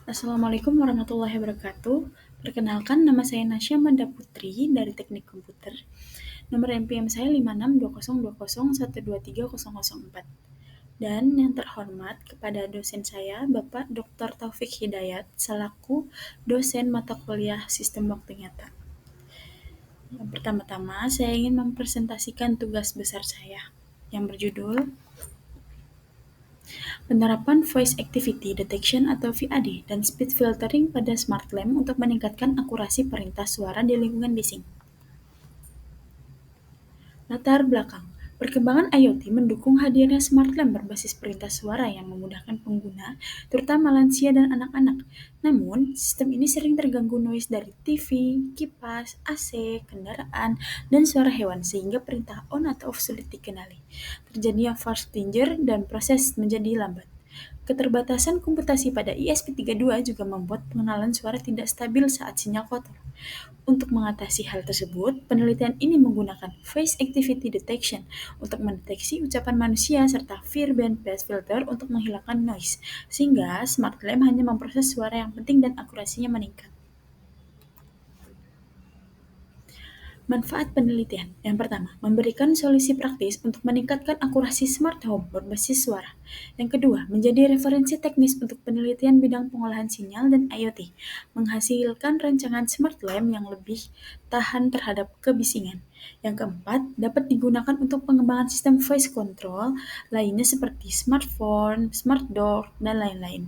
Assalamualaikum warahmatullahi wabarakatuh. Perkenalkan, nama saya Nasya Manda Putri dari Teknik Komputer. Nomor NPM saya 562020123004. Dan yang terhormat kepada dosen saya, Bapak Dr. Taufik Hidayat, selaku dosen mata kuliah Sistem Waktu Nyata. Yang pertama-tama, saya ingin mempresentasikan tugas besar saya yang berjudul Penerapan Voice Activity Detection atau VAD dan Speed Filtering pada Smart Lamp untuk meningkatkan akurasi perintah suara di lingkungan bising. Latar belakang. Perkembangan IoT mendukung hadirnya smart lamp berbasis perintah suara yang memudahkan pengguna, terutama lansia dan anak-anak. Namun, sistem ini sering terganggu noise dari TV, kipas, AC, kendaraan, dan suara hewan sehingga perintah on atau off sulit dikenali. Terjadinya false danger dan proses menjadi lambat. Keterbatasan komputasi pada ESP32 juga membuat pengenalan suara tidak stabil saat sinyal kotor. Untuk mengatasi hal tersebut, penelitian ini menggunakan Face Activity Detection untuk mendeteksi ucapan manusia serta Fear Band Pass Filter untuk menghilangkan noise, sehingga smart lamp hanya memproses suara yang penting dan akurasinya meningkat. Manfaat penelitian. Yang pertama, memberikan solusi praktis untuk meningkatkan akurasi smart home berbasis suara. Yang kedua, menjadi referensi teknis untuk penelitian bidang pengolahan sinyal dan IoT, menghasilkan rancangan smart lamp yang lebih tahan terhadap kebisingan. Yang keempat, dapat digunakan untuk pengembangan sistem voice control lainnya seperti smartphone, smart door, dan lain-lain.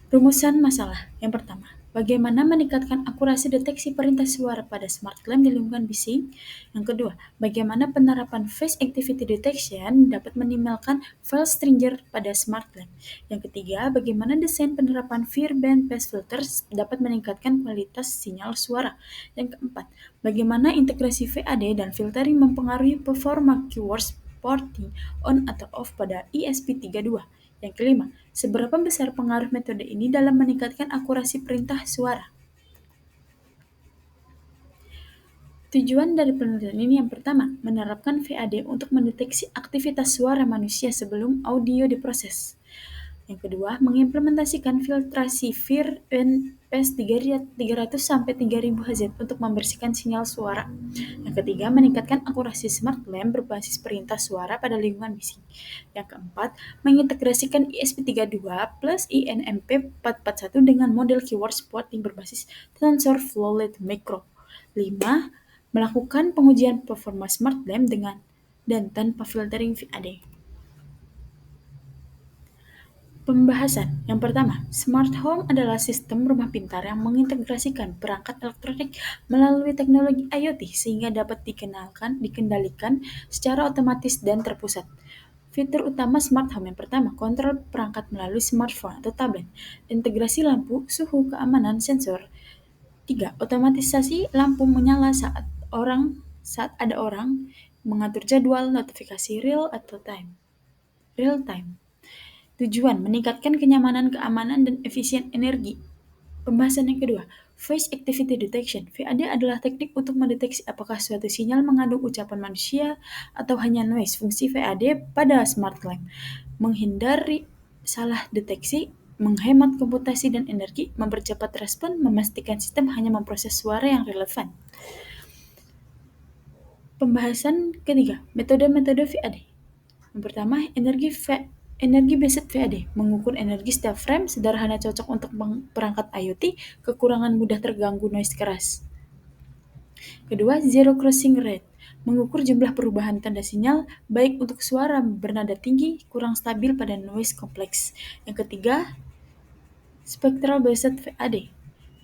Rumusan masalah. Yang pertama, bagaimana meningkatkan akurasi deteksi perintah suara pada smart lamp di lingkungan bising? Yang kedua, bagaimana penerapan face activity detection dapat minimalkan file stringer pada smart lamp? Yang ketiga, bagaimana desain penerapan Fear Band Pass Filters dapat meningkatkan kualitas sinyal suara? Yang keempat, bagaimana integrasi VAD dan filtering mempengaruhi performa keywords porting on atau off pada ESP32? Yang kelima, seberapa besar pengaruh metode ini dalam meningkatkan akurasi perintah suara? Tujuan dari penelitian ini yang pertama, menerapkan VAD untuk mendeteksi aktivitas suara manusia sebelum audio diproses. Yang kedua, mengimplementasikan filtrasi FIR NPS 300 sampai 3000 Hz untuk membersihkan sinyal suara. Yang ketiga, meningkatkan akurasi smart lamp berbasis perintah suara pada lingkungan bising. Yang keempat, mengintegrasikan ESP32 plus INMP441 dengan model keyword spotting berbasis TensorFlow Lite Micro. 5. Melakukan pengujian performa smart lamp dengan dan tanpa filtering VAD. Pembahasan. Yang pertama, smart home adalah sistem rumah pintar yang mengintegrasikan perangkat elektronik melalui teknologi IoT sehingga dapat dikendalikan secara otomatis dan terpusat. Fitur utama smart home yang pertama, kontrol perangkat melalui smartphone atau tablet, integrasi lampu, suhu, keamanan, sensor. 3. Otomatisasi lampu menyala saat ada orang, mengatur jadwal, notifikasi real time. Tujuan, meningkatkan kenyamanan, keamanan, dan efisien energi. Pembahasan yang kedua, Voice Activity Detection. VAD adalah teknik untuk mendeteksi apakah suatu sinyal mengandung ucapan manusia atau hanya noise. Fungsi VAD pada smart lamp, menghindari salah deteksi, menghemat komputasi dan energi, mempercepat respon, memastikan sistem hanya memproses suara yang relevan. Pembahasan ketiga, metode-metode VAD. Yang pertama, energi based VAD, mengukur energi setiap frame, sederhana, cocok untuk perangkat IoT, kekurangan mudah terganggu noise keras. Kedua, zero crossing rate, mengukur jumlah perubahan tanda sinyal, baik untuk suara bernada tinggi, kurang stabil pada noise kompleks. Yang ketiga, spectral based VAD,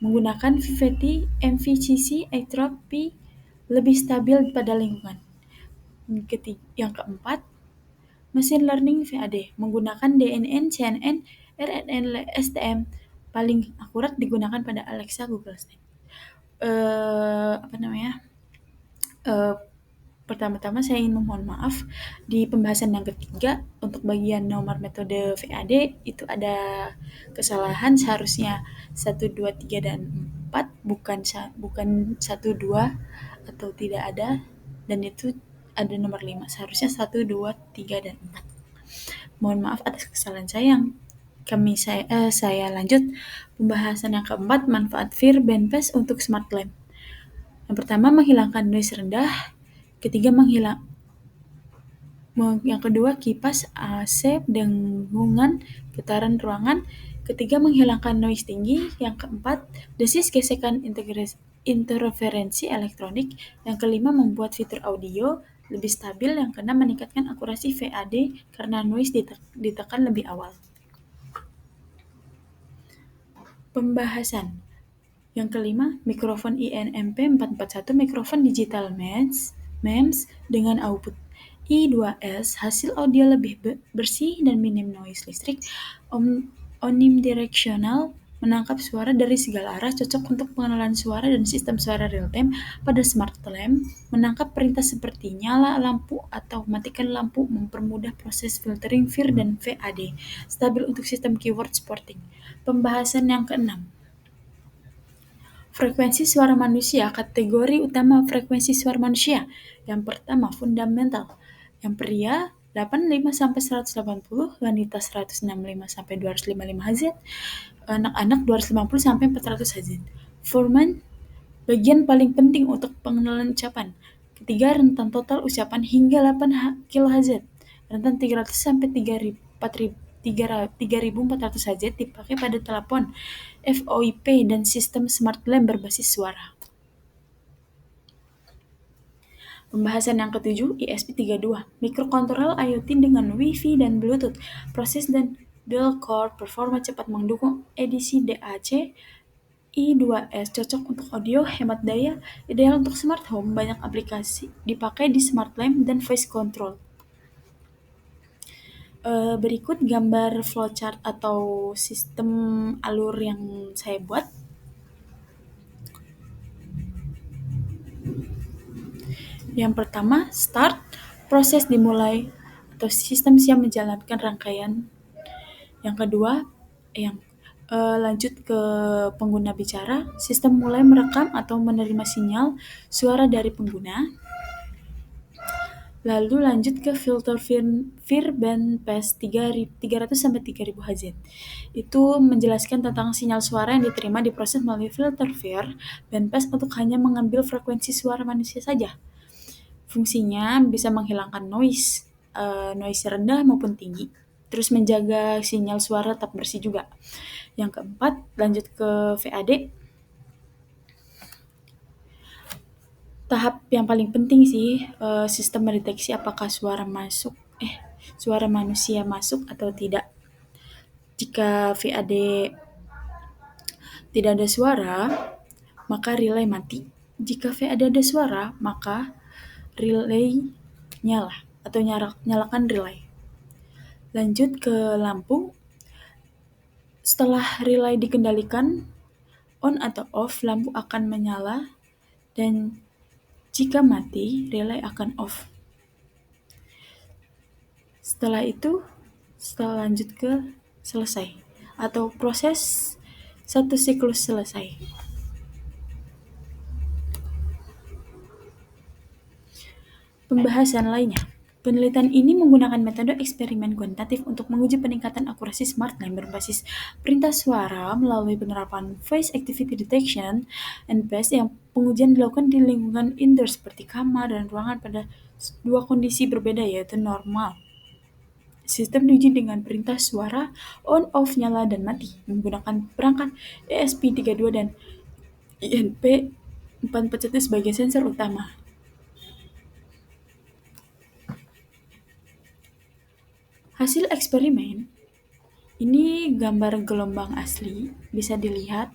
menggunakan VVT, MVCC, entropy lebih stabil pada lingkungan. Yang keempat, Machine Learning VAD, menggunakan DNN, CNN, RNN, STM, paling akurat digunakan pada Alexa, Google Assistant. Pertama-tama saya ingin memohon maaf di pembahasan yang ketiga untuk bagian nomor metode VAD itu ada kesalahan, seharusnya 1, 2, 3, dan 4 bukan 1, 2 atau tidak ada, dan itu ada nomor 5, seharusnya 1, 2, 3, dan 4. Mohon maaf atas kesalahan saya. Saya lanjut pembahasan yang keempat, manfaat Fear Bandpass untuk smart lamp. Yang pertama, menghilangkan noise rendah. Ketiga, yang kedua, kipas AC dengungan getaran ruangan. Ketiga, menghilangkan noise tinggi. Yang keempat, desis gesekan interferensi elektronik. Yang kelima, membuat fitur audio lebih stabil. Yang keenam, meningkatkan akurasi VAD karena noise ditekan lebih awal. Pembahasan yang kelima, mikrofon INMP441, mikrofon digital MEMS dengan output I2S, hasil audio lebih bersih dan minim noise listrik, omnidirectional, menangkap suara dari segala arah, cocok untuk pengenalan suara dan sistem suara real-time pada smart lamp, menangkap perintah seperti nyala lampu atau matikan lampu, mempermudah proses filtering FIR dan VAD, stabil untuk sistem keyword sporting. Pembahasan yang keenam, frekuensi suara manusia, kategori utama frekuensi suara manusia. Yang pertama, fundamental. Yang pria 85 sampai 180, wanita 165 sampai 255 Hz, anak-anak 250 sampai 400 Hz. Foreman, bagian paling penting untuk pengenalan ucapan. Ketiga, rentan total ucapan hingga 8 kHz. Rentan 300 sampai 3400 Hz dipakai pada telepon, VoIP, dan sistem smart lamp berbasis suara. Pembahasan yang ketujuh, ESP32, mikrokontroler IoT dengan Wi-Fi dan Bluetooth, proses dan dual-core performa cepat mendukung edisi DAC, I2S cocok untuk audio, hemat daya, ideal untuk smart home, banyak aplikasi dipakai di smart lamp dan voice control. Berikut gambar flowchart atau sistem alur yang saya buat. Yang pertama, start, proses dimulai atau sistem siap menjalankan rangkaian. Yang kedua, lanjut ke pengguna bicara, sistem mulai merekam atau menerima sinyal suara dari pengguna. Lalu lanjut ke filter FIR Bandpass 300 sampai 3000 Hz. Itu menjelaskan tentang sinyal suara yang diterima diproses melalui filter FIR Bandpass untuk hanya mengambil frekuensi suara manusia saja. Fungsinya bisa menghilangkan noise rendah maupun tinggi, terus menjaga sinyal suara tetap bersih juga. Yang keempat, lanjut ke VAD. Tahap yang paling penting sih, sistem mendeteksi apakah suara manusia masuk atau tidak. Jika VAD tidak ada suara, maka relay mati. Jika VAD ada suara, maka relay nyala atau nyalakan relay. Lanjut ke lampu. Setelah relay dikendalikan on atau off, lampu akan menyala, dan jika mati, relay akan off. Setelah lanjut ke selesai atau proses satu siklus selesai. Pembahasan lainnya. Penelitian ini menggunakan metode eksperimen kuantitatif untuk menguji peningkatan akurasi smart lamp berbasis perintah suara melalui penerapan Voice Activity Detection (NPS) yang pengujian dilakukan di lingkungan indoor seperti kamar dan ruangan pada dua kondisi berbeda, yaitu normal. Sistem diuji dengan perintah suara on, off, nyala, dan mati menggunakan perangkat ESP32 dan INP441 sebagai sensor utama. Hasil eksperimen, ini gambar gelombang asli, bisa dilihat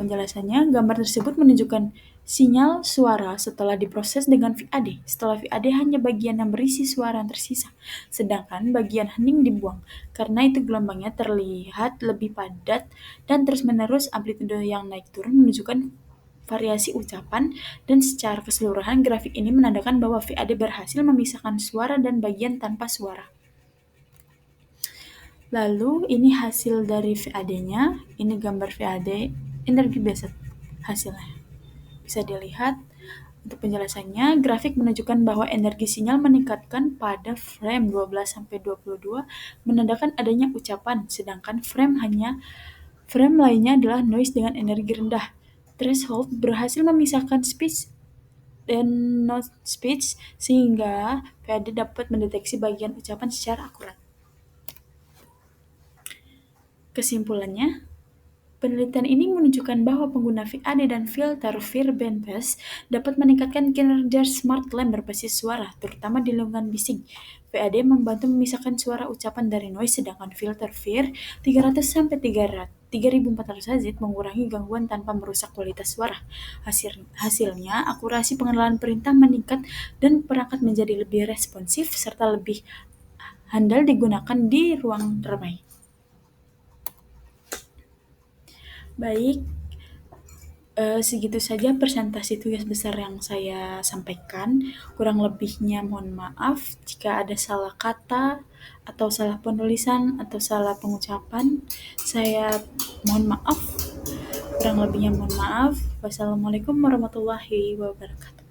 penjelasannya. Gambar tersebut menunjukkan sinyal suara setelah diproses dengan VAD. Setelah VAD hanya bagian yang berisi suara yang tersisa, sedangkan bagian hening dibuang. Karena itu gelombangnya terlihat lebih padat dan terus-menerus, amplitude yang naik turun menunjukkan variasi ucapan, dan secara keseluruhan grafik ini menandakan bahwa VAD berhasil memisahkan suara dan bagian tanpa suara. Lalu ini hasil dari VAD-nya, ini gambar VAD energi based hasilnya. Bisa dilihat Untuk penjelasannya, grafik menunjukkan bahwa energi sinyal meningkatkan pada frame 12-22 menandakan adanya ucapan, sedangkan frame lainnya adalah noise dengan energi rendah. Threshold berhasil memisahkan speech dan not speech sehingga PAD dapat mendeteksi bagian ucapan secara akurat. Kesimpulannya, penelitian ini menunjukkan bahwa pengguna VAD dan filter Verband-Pass dapat meningkatkan kinerja smart lamp berbasis suara, terutama di lingkungan bising. VAD membantu memisahkan suara ucapan dari noise, sedangkan filter Vir 300-3400 Hz mengurangi gangguan tanpa merusak kualitas suara. Hasilnya, akurasi pengenalan perintah meningkat dan perangkat menjadi lebih responsif serta lebih handal digunakan di ruang ramai. Baik, segitu saja presentasi tugas besar yang saya sampaikan. Kurang lebihnya mohon maaf jika ada salah kata atau salah penulisan atau salah pengucapan. Saya mohon maaf. Kurang lebihnya mohon maaf. Wassalamualaikum warahmatullahi wabarakatuh.